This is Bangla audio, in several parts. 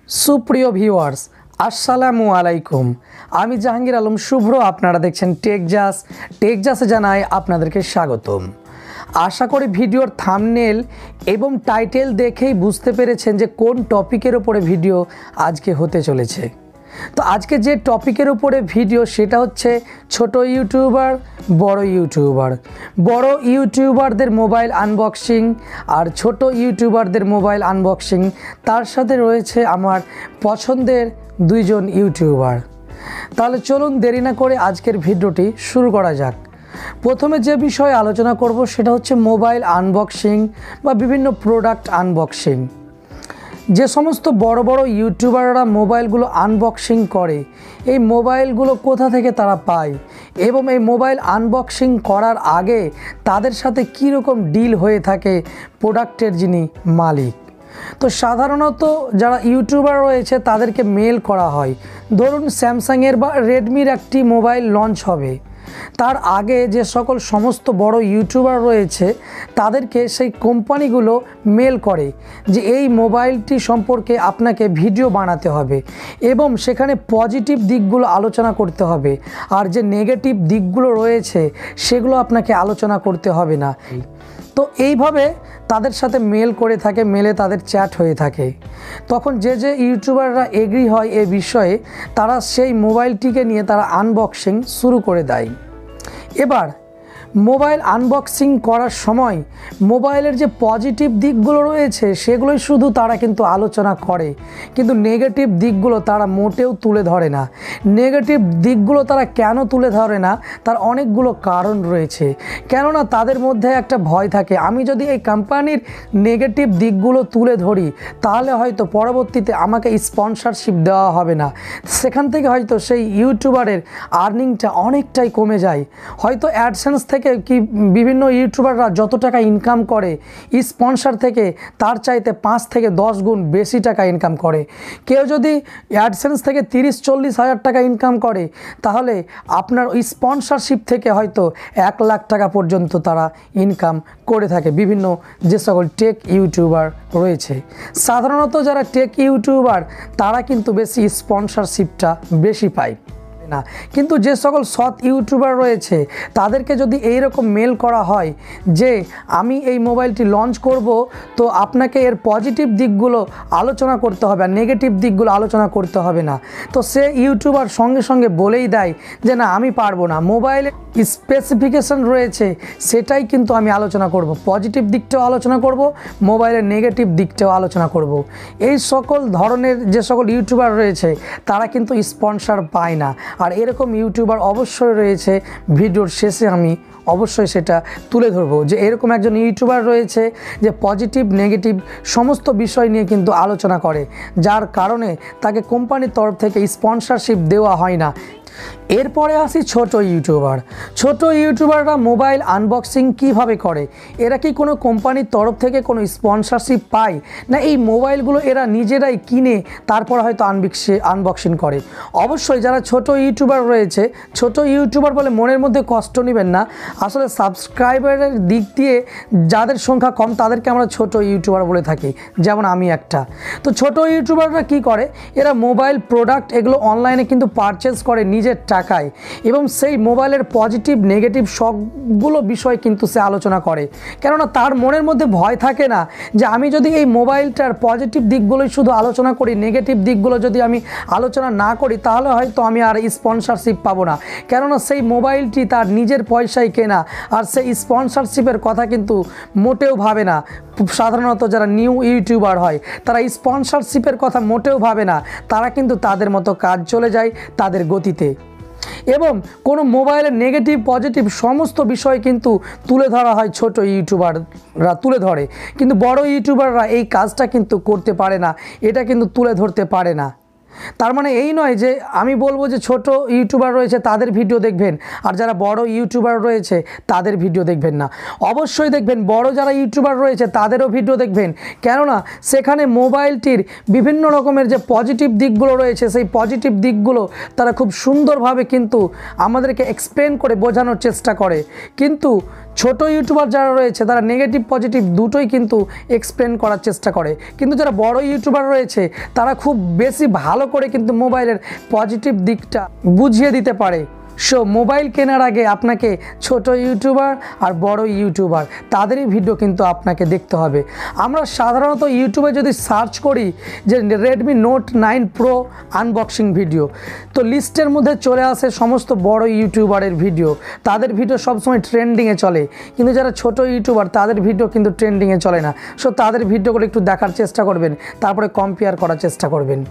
सुप्रिय ভিউয়ার্স আসসালামু আলাইকুম। আমি জাহাঙ্গীর আলম শুভ্র, আপনারা দেখছেন টেকজাসে জানাই আপনাদেরকে স্বাগতম। আশা করি ভিডিওর থাম্বনেল এবং টাইটেল দেখেই বুঝতে পেরেছেন যে কোন টপিকের উপরে ভিডিও আজকে হতে চলেছে। তো আজকে যে টপিকের উপরে ভিডিও সেটা হচ্ছে ছোট ইউটিউবার বড় ইউটিউবারদের মোবাইল আনবক্সিং আর ছোট ইউটিউবারদের মোবাইল আনবক্সিং, তার সাথে রয়েছে আমার পছন্দের দুইজন ইউটিউবার। তাহলে চলুন দেরি না করে আজকের ভিডিওটি শুরু করা যাক। প্রথমে যে বিষয়ে আলোচনা করব সেটা হচ্ছে মোবাইল আনবক্সিং বা বিভিন্ন প্রোডাক্ট আনবক্সিং। যে সমস্ত বড় বড় ইউটিউবাররা মোবাইলগুলো আনবক্সিং করে, এই মোবাইলগুলো কোথা থেকে তারা পায় এবং এই মোবাইল আনবক্সিং করার আগে তাদের সাথে কী রকম ডিল হয়ে থাকে প্রোডাক্টের যিনি মালিক। তো সাধারণত যারা ইউটিউবার রয়েছে তাদেরকে মেল করা হয়, ধরুন স্যামসাংয়ের বা রেডমির একটি মোবাইল লঞ্চ হবে, তার আগে যে সমস্ত বড় ইউটিউবার রয়েছে তাদেরকে সেই কোম্পানিগুলো মেল করে যে এই মোবাইলটি সম্পর্কে আপনাকে ভিডিও বানাতে হবে এবং সেখানে পজিটিভ দিকগুলো আলোচনা করতে হবে, আর যে নেগেটিভ দিকগুলো রয়েছে সেগুলো আপনাকে আলোচনা করতে হবে না। তো এইভাবে তাদের সাথে মেল করে থাকে, মেলে তাদের চ্যাট হয়ে থাকে। তখন যে ইউটিউবাররা এগ্রি হয় এ বিষয়ে, তারা সেই মোবাইলটিকে নিয়ে তারা আনবক্সিং শুরু করে দেয়। এবার মোবাইল আনবক্সিং করার সময় মোবাইলের যে পজিটিভ দিকগুলো রয়েছে সেগুলোই শুধু তারা কিন্তু আলোচনা করে, কিন্তু নেগেটিভ দিকগুলো তারা মোটেও তুলে ধরে না। নেগেটিভ দিকগুলো তারা কেন তুলে ধরে না, তার অনেকগুলো কারণ রয়েছে। কেননা তাদের মধ্যে একটা ভয় থাকে, আমি যদি এই কোম্পানির নেগেটিভ দিকগুলো তুলে ধরি তাহলে হয়তো পরবর্তীতে আমাকে স্পন্সরশিপ দেওয়া হবে না, সেখান থেকে হয়তো সেই ইউটিউবারের আর্নিংটা অনেকটাই কমে যায়। হয়তো অ্যাডসেন্স থেকে কি বিভিন্ন ইউটিউবাররা যত টাকা ইনকাম করে স্পন্সর থেকে তার চাইতে 5 থেকে 10 গুণ বেশি টাকা ইনকাম করে। কেউ যদি অ্যাডসেন্স থেকে 30-40 হাজার টাকা ইনকাম করে তাহলে আপনার ওই স্পন্সরশিপ থেকে হয়তো 1 লাখ টাকা পর্যন্ত তারা ইনকাম করে থাকে বিভিন্ন যে সকল টেক ইউটিউবার রয়েছে। সাধারণত যারা টেক ইউটিউবার তারা কিন্তু বেশি স্পন্সরশিপটা বেশি পায় না, কিন্তু যে সকল সৎ ইউটিউবার রয়েছে তাদেরকে যদি এই রকম মেল করা হয় যে আমি এই মোবাইলটি লঞ্চ করব, তো আপনাকে এর পজিটিভ দিকগুলো আলোচনা করতে হবে আর নেগেটিভ দিকগুলো আলোচনা করতে হবে না, তো সে ইউটিউবার সঙ্গে সঙ্গে বলেই দেয় যে না আমি পারবো না, মোবাইলে স্পেসিফিকেশন রয়েছে সেটাই কিন্তু আমি আলোচনা করব, পজিটিভ দিকটাও আলোচনা করব, মোবাইলের নেগেটিভ দিকটাও আলোচনা করব। এই সকল ধরনের যে সকল ইউটিউবার রয়েছে তারা কিন্তু স্পন্সর পায় না, আর এরকম ইউটিউবার অবশ্যই রয়েছে। ভিডিওর শেষে আমি অবশ্যই সেটা তুলে ধরবো যে এরকম একজন ইউটিউবার রয়েছে যে পজিটিভ নেগেটিভ সমস্ত বিষয় নিয়ে কিন্তু আলোচনা করে, যার কারণে তাকে কোম্পানির তরফ থেকে স্পন্সরশিপ দেওয়া হয় না। এরপরে আসি ছোট ইউটিউবাররা মোবাইল আনবক্সিং কিভাবে করে। এরা কি কোনো কোম্পানির তরফ থেকে কোনো স্পন্সরশিপ পায়, না এই মোবাইলগুলো এরা নিজেরাই কিনে তারপর হয়তো আনবক্সিং করে? অবশ্যই যারা ছোট ইউটিউবার রয়েছে, ছোট ইউটিউবার বলে মনের মধ্যে কষ্ট নেবেন না, আসলে সাবস্ক্রাইবারের দিক দিয়ে যাদের সংখ্যা কম তাদেরকে আমরা ছোট ইউটিউবার বলে থাকি, যেমন আমি একটা। তো ছোট ইউটিউবাররা কি করে, এরা মোবাইল প্রোডাক্ট এগুলো অনলাইনে কিন্তু পারচেজ করে নিজের টাকায় এবং সেই মোবাইলের পজিটিভ নেগেটিভ সবগুলো বিষয় কিন্তু সে আলোচনা করে। কেননা তার মনের মধ্যে ভয় থাকে না যে আমি যদি এই মোবাইলটার পজিটিভ দিকগুলোই শুধু আলোচনা করি, নেগেটিভ দিকগুলো যদি আমি আলোচনা না করি তাহলে হয়তো আমি আর স্পন্সরশিপ পাবো না। কেননা সেই মোবাইলটি তার নিজের পয়সায় কেনা, আর সেই স্পন্সরশিপের কথা কিন্তু মোটেও ভাবে না। সাধারণত যারা নিউ ইউটিউবার হয় তারা স্পন্সরশিপের কথা মোটেও ভাবে না, তারা কিন্তু তাদের মতো কাজ চলে যায় তাদের গতিতে। এবং কোনো মোবাইলের নেগেটিভ পজিটিভ সমস্ত বিষয় কিন্তু তুলে ধরা হয়, ছোট ইউটিউবাররা তুলে ধরে, কিন্তু বড় ইউটিউবাররা এই কাজটা কিন্তু করতে পারে না, এটা কিন্তু তুলে ধরতে পারে না। তার মানে এই নয় যে আমি বলবো যে ছোট ইউটিউবার রয়েছে তাদের ভিডিও দেখবেন আর যারা বড় ইউটিউবার রয়েছে তাদের ভিডিও দেখবেন না। অবশ্যই দেখবেন বড় যারা ইউটিউবার রয়েছে তাদেরও ভিডিও দেখবেন, কেননা সেখানে মোবাইলটির বিভিন্ন রকমের যে পজিটিভ দিকগুলো রয়েছে সেই পজিটিভ দিকগুলো তারা খুব সুন্দরভাবে কিন্তু আমাদেরকে এক্সপ্লেন করে বোঝানোর চেষ্টা করে। কিন্তু ছোট ইউটিউবার যারা রয়েছে তারা নেগেটিভ পজিটিভ দুটোই কিন্তু এক্সপ্লেন করার চেষ্টা করে, কিন্তু যারা বড় ইউটিউবার রয়েছে তারা খুব বেশি ভালো করে কিন্তু মোবাইলের পজিটিভ দিকটা বুঝিয়ে দিতে পারে। সো মোবাইল কেনার আগে আপনাকে ছোট ইউটিউবার আর বড় ইউটিউবার তাদেরই ভিডিও কিন্তু আপনাকে দেখতে হবে। আমরা সাধারণত ইউটিউবে যদি সার্চ করি যে Redmi note 9 pro unboxing video, তো লিস্টের মধ্যে চলে আসে সমস্ত বড় ইউটিউবারের ভিডিও। তাদের ভিডিও সবসময় ট্রেন্ডিংয়ে চলে, কিন্তু যারা ছোট ইউটিউবার তাদের ভিডিও কিন্তু ট্রেন্ডিংয়ে চলে না। সো তাদের ভিডিওগুলো একটু দেখার চেষ্টা করবেন, তারপরে কম্পেয়ার করার চেষ্টা করবেন।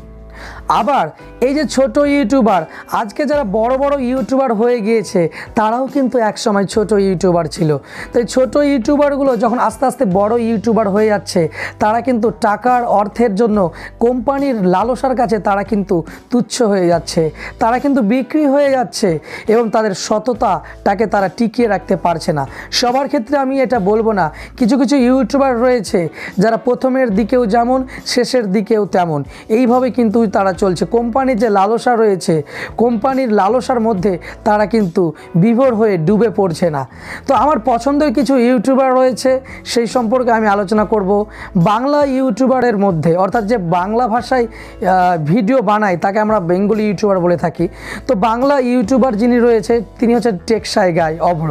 আবার এই যে ছোট ইউটিউবার, আজকে যারা বড় বড় ইউটিউবার হয়ে গিয়েছে তারাও কিন্তু একসময় ছোট ইউটিউবার ছিল। তাই ছোট ইউটিউবারগুলো যখন আস্তে আস্তে বড় ইউটিউবার হয়ে যাচ্ছে, তারা কিন্তু টাকার অর্থের জন্য কোম্পানির লালসার কাছে তারা কিন্তু তুচ্ছ হয়ে যাচ্ছে, তারা কিন্তু বিক্রি হয়ে যাচ্ছে এবং তাদের সততাটাকে তারা টিকিয়ে রাখতে পারছে না। সবার ক্ষেত্রে আমি এটা বলবো না, কিছু কিছু ইউটিউবার রয়েছে যারা প্রথমের দিকেও যেমন শেষের দিকেও তেমন, এইভাবে কিন্তু তারা চলছে। কোম্পানির যে লালসা রয়েছে, কোম্পানির লালসার মধ্যে তারা কিন্তু বিভোর হয়ে ডুবে পড়ছে না। তো আমার পছন্দের কিছু ইউটিউবার রয়েছে, সেই সম্পর্কে আমি আলোচনা করব। বাংলা ইউটিউবারের মধ্যে, অর্থাৎ যে বাংলা ভাষায় ভিডিও বানায় তাকে আমরা বেঙ্গলি ইউটিউবার বলে থাকি। তো বাংলা ইউটিউবার যিনি রয়েছে তিনি হচ্ছে TecHJas অভ্র।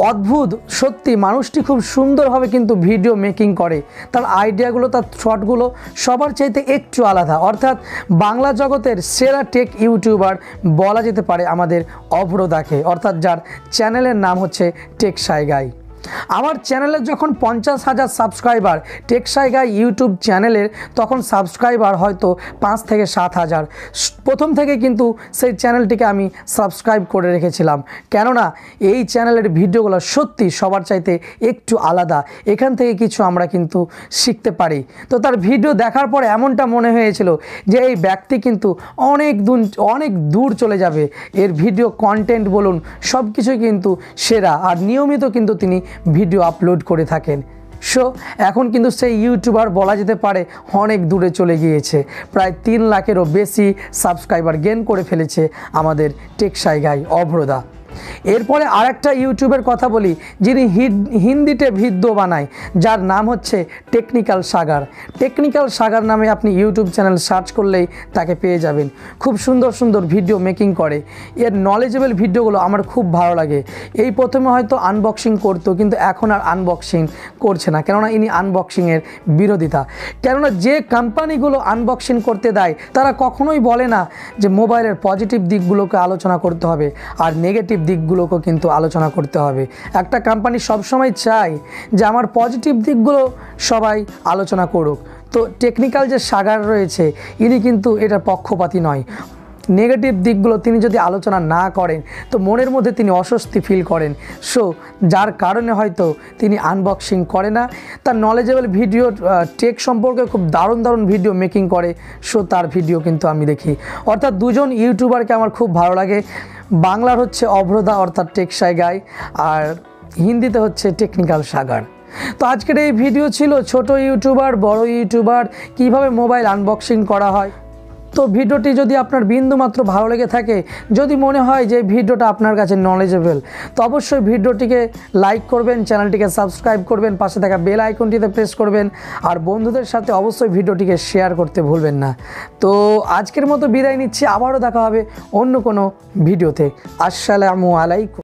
অদ্ভুত সত্যি, মানুষটি খুব সুন্দরভাবে কিন্তু ভিডিও মেকিং করে, তার আইডিয়াগুলো তার শটগুলো সবার চাইতে একটু আলাদা। অর্থাৎ বাংলা জগতের সেরা টেক ইউটিউবার বলা যেতে পারে আমাদের অভ্রদাকে, অর্থাৎ যার চ্যানেলের নাম হচ্ছে TecHJas। আমার চ্যানেলে যখন 50,000 সাবস্ক্রাইবার TecHJas ইউটিউব চ্যানেলের, তখন সাবস্ক্রাইবার হয়তো 5 থেকে 7,000। প্রথম থেকে কিন্তু সেই চ্যানেলটিকে আমি সাবস্ক্রাইব করে রেখেছিলাম, কেননা এই চ্যানেলের ভিডিওগুলো সত্যি সবার চাইতে একটু আলাদা। এখান থেকে কিছু আমরা কিন্তু শিখতে পারি। তো তার ভিডিও দেখার পরে এমনটা মনে হয়েছিল যে এই ব্যক্তি কিন্তু অনেক দূর চলে যাবে, এর ভিডিও কন্টেন্ট বলুন সব কিছুই কিন্তু সেরা, আর নিয়মিত কিন্তু তিনি ভিডিও আপলোড করে থাকেন। সো এখন কিন্তু সেই ইউটিউবার বলা যেতে পারে অনেক দূরে চলে গিয়েছে, প্রায় 3 লাখেরও বেশি সাবস্ক্রাইবার গেইন করে ফেলেছে আমাদের TecHJas অভ্রদা। এরপরে আরেকটা ইউটিউবের কথা বলি, যিনি হিন্দিতে ভিডিও বানায়, যার নাম হচ্ছে টেকনিক্যাল সাগর। টেকনিক্যাল সাগর নামে আপনি ইউটিউব চ্যানেল সার্চ করলেই তাকে পেয়ে যাবেন। খুব সুন্দর সুন্দর ভিডিও মেকিং করে, এর নলেজেবল ভিডিওগুলো আমার খুব ভালো লাগে। এই প্রথমে হয়তো আনবক্সিং করতো, কিন্তু এখন আর আনবক্সিং করছে না, কেননা ইনি আনবক্সিংয়ের বিরোধিতা। কেননা যে কোম্পানিগুলো আনবক্সিং করতে দেয় তারা কখনোই বলে না যে মোবাইলের পজিটিভ দিকগুলোকে আলোচনা করতে হবে আর নেগেটিভ দিকগুলোকেও কিন্তু আলোচনা করতে হবে। একটা কোম্পানি সবসময় চায় যে আমার পজিটিভ দিকগুলো সবাই আলোচনা করুক। তো টেকনিক্যাল যে সাগর রয়েছে ইনি কিন্তু এটার পক্ষপাতী নয়। নেগেটিভ দিকগুলো তিনি যদি আলোচনা না করেন তো মনের মধ্যে তিনি অস্বস্তি ফিল করেন। সো যার কারণে হয়তো তিনি আনবক্সিং করে না। তার নলেজেবল ভিডিও টেক সম্পর্কে খুব দারুণ দারুণ ভিডিও মেকিং করে, সো তার ভিডিও কিন্তু আমি দেখি। অর্থাৎ দুজন ইউটিউবারকে আমার খুব ভালো লাগে। বাংলার হচ্ছে অভ্রদা অর্থাৎ TecHJas, আর হিন্দিতে হচ্ছে টেকনিক্যাল সাগর। তো আজকের এই ভিডিও ছিল ছোট ইউটিউবার বড় ইউটিউবার কিভাবে মোবাইল আনবক্সিং করা হয়। তো ভিডিওটি যদি আপনার বিন্দুমাত্র ভালো লেগে থাকে, যদি মনে হয় যে ভিডিওটা আপনার কাছে নলেজেবল, তো অবশ্যই ভিডিওটিকে লাইক করবেন, চ্যানেলটিকে সাবস্ক্রাইব করবেন, পাশে থাকা বেল আইকনটিতে প্রেস করবেন, আর বন্ধুদের সাথে অবশ্যই ভিডিওটিকে শেয়ার করতে ভুলবেন না। তো আজকের মতো বিদায় নিচ্ছি, আবারও দেখা হবে অন্য কোনো ভিডিওতে। আসসালামু আলাইকুম।